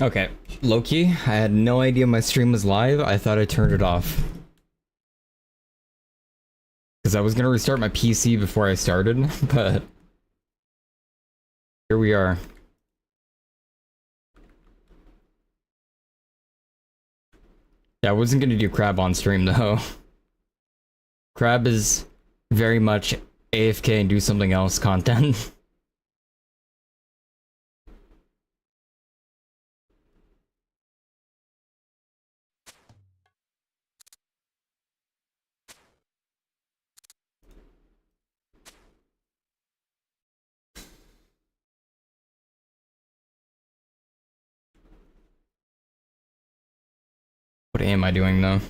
Okay, Loki, I had no idea my stream was live. I thought I turned it off. Because I was going to restart my PC before I started, but here we are. Yeah, I wasn't going to do Crab on stream though. Crab is very much AFK and do something else content. What am I doing though?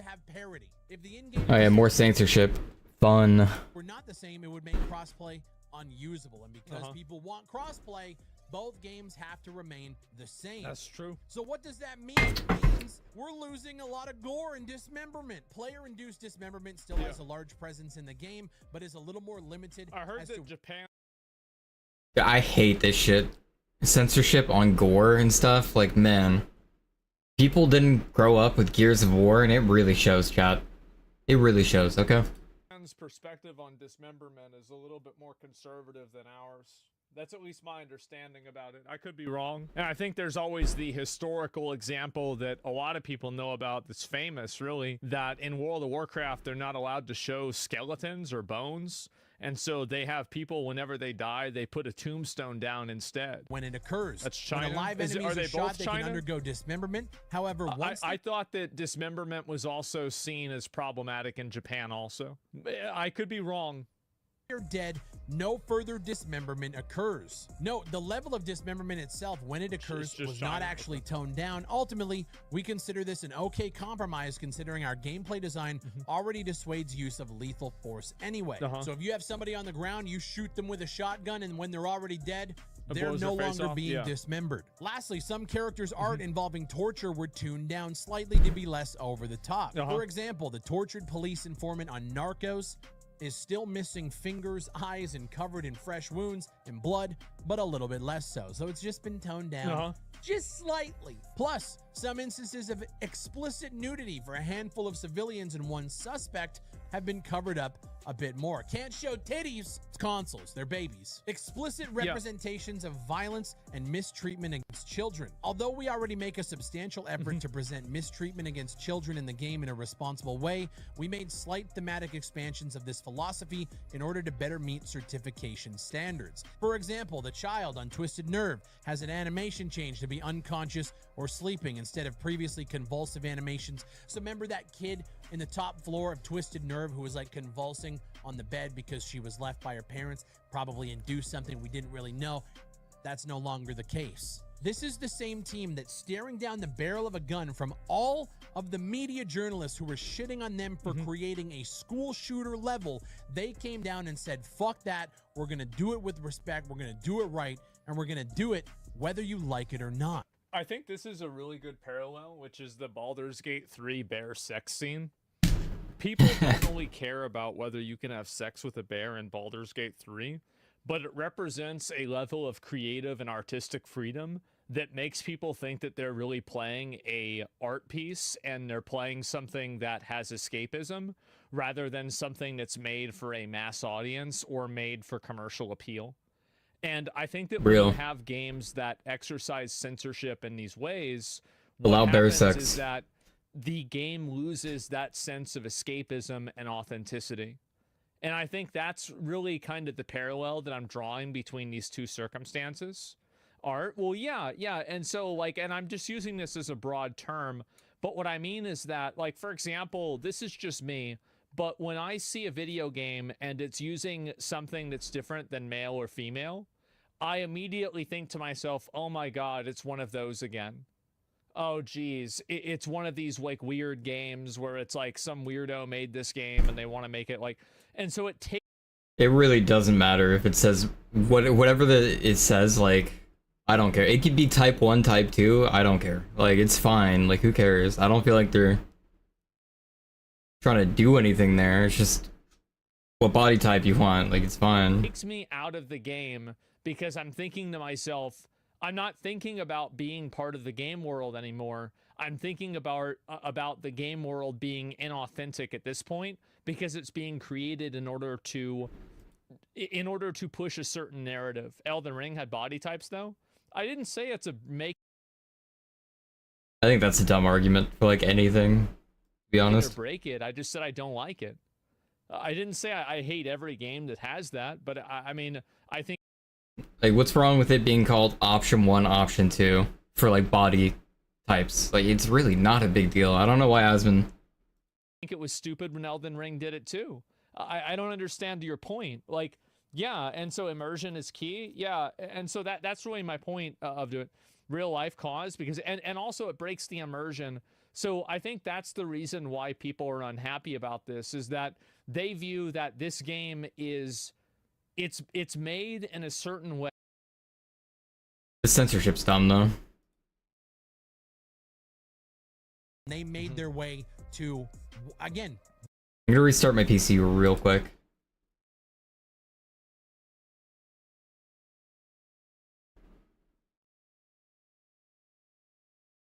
Have parity. If the in-game Oh yeah, more censorship. Fun. were not the same, it would make crossplay unusable. And because people want crossplay, both games have to remain the same. That's true. So what does that mean? It means we're losing a lot of gore and dismemberment. Player-induced dismemberment still has a large presence in the game, but is a little more limited. I heard that Japan. I hate this shit. Censorship on gore and stuff. Like, man. People didn't grow up with Gears of War, and it really shows, chat. It really shows, okay? Japan's perspective on dismemberment is a little bit more conservative than ours. That's at least my understanding about it. I could be wrong. And I think there's always the historical example that a lot of people know about that's famous, really, that in World of Warcraft, they're not allowed to show skeletons or bones. And so they have people, whenever they die, they put a tombstone down instead. When it occurs. That's China. When a live enemy is shot, they can undergo dismemberment. However, once I thought that dismemberment was also seen as problematic in Japan also. I could be wrong. You're dead, no further dismemberment occurs. Note, the level of dismemberment itself, when it occurs, was not actually toned down. Ultimately, we consider this an okay compromise considering our gameplay design already dissuades use of lethal force anyway. So if you have somebody on the ground, you shoot them with a shotgun, and when they're already dead, they're no longer being dismembered. Lastly, some characters' art involving torture were tuned down slightly to be less over the top. For example, the tortured police informant on Narcos is still missing fingers, eyes, and covered in fresh wounds and blood, but a little bit less so. So it's just been toned down just slightly. Plus, some instances of explicit nudity for a handful of civilians and one suspect have been covered up a bit more. Can't show titties. It's consoles. They're babies. Explicit representations of violence and mistreatment against children. Although we already make a substantial effort to present mistreatment against children in the game in a responsible way, we made slight thematic expansions of this philosophy in order to better meet certification standards. For example, the child on Twisted Nerve has an animation change to be unconscious or sleeping instead of previously convulsive animations. So remember that kid in the top floor of Twisted Nerve who was like convulsing on the bed because she was left by her parents, probably induced something we didn't really know? That's no longer the case. This is the same team that's staring down the barrel of a gun from all of the media journalists who were shitting on them for creating a school shooter level. They came down and said, fuck that. We're going to do it with respect. We're going to do it right. And we're going to do it whether you like it or not. I think this is a really good parallel, which is the Baldur's Gate 3 bear sex scene. People don't only care about whether you can have sex with a bear in Baldur's Gate 3, but it represents a level of creative and artistic freedom that makes people think that they're really playing a art piece and they're playing something that has escapism rather than something that's made for a mass audience or made for commercial appeal. And I think that when you have games that exercise censorship in these ways, what happens is that the game loses that sense of escapism and authenticity. And I think that's really kind of the parallel that I'm drawing between these two circumstances. Art, well, yeah. And so, like, and I'm just using this as a broad term, but what I mean is that, like, for example, this is just me, but when I see a video game and it's using something that's different than male or female, I immediately think to myself, oh my God, it's one of those again. Oh geez, it's one of these like weird games where it's like some weirdo made this game and they want to make it like, and so it takes. It really doesn't matter if it says whatever it says. Like, I don't care. It could be type 1, type 2. I don't care. Like, it's fine. Like, who cares? I don't feel like they're trying to do anything there. It's just what body type you want. Like, it's fine. Takes me out of the game because I'm thinking to myself, I'm not thinking about being part of the game world anymore. I'm thinking about the game world being inauthentic at this point because it's being created in order to push a certain narrative. Elden Ring had body types though. I didn't say it's a make I think that's a dumb argument for like anything, to be it or honest. break it. I just said I don't like it. I didn't say I hate every game that has that, but I mean, I think Like, what's wrong with it being called option 1, option 2 for like body types? Like, it's really not a big deal. I don't know why Asmon. it was stupid when Elden Ring did it too. I don't understand your point. Like, yeah, and so immersion is key. Yeah, and so that's really my point of it. Real life cause because and also it breaks the immersion. So I think that's the reason why people are unhappy about this is that they view that this game is it's made in a certain way. The censorship's dumb though. They made their way to, again, I'm gonna restart my PC real quick.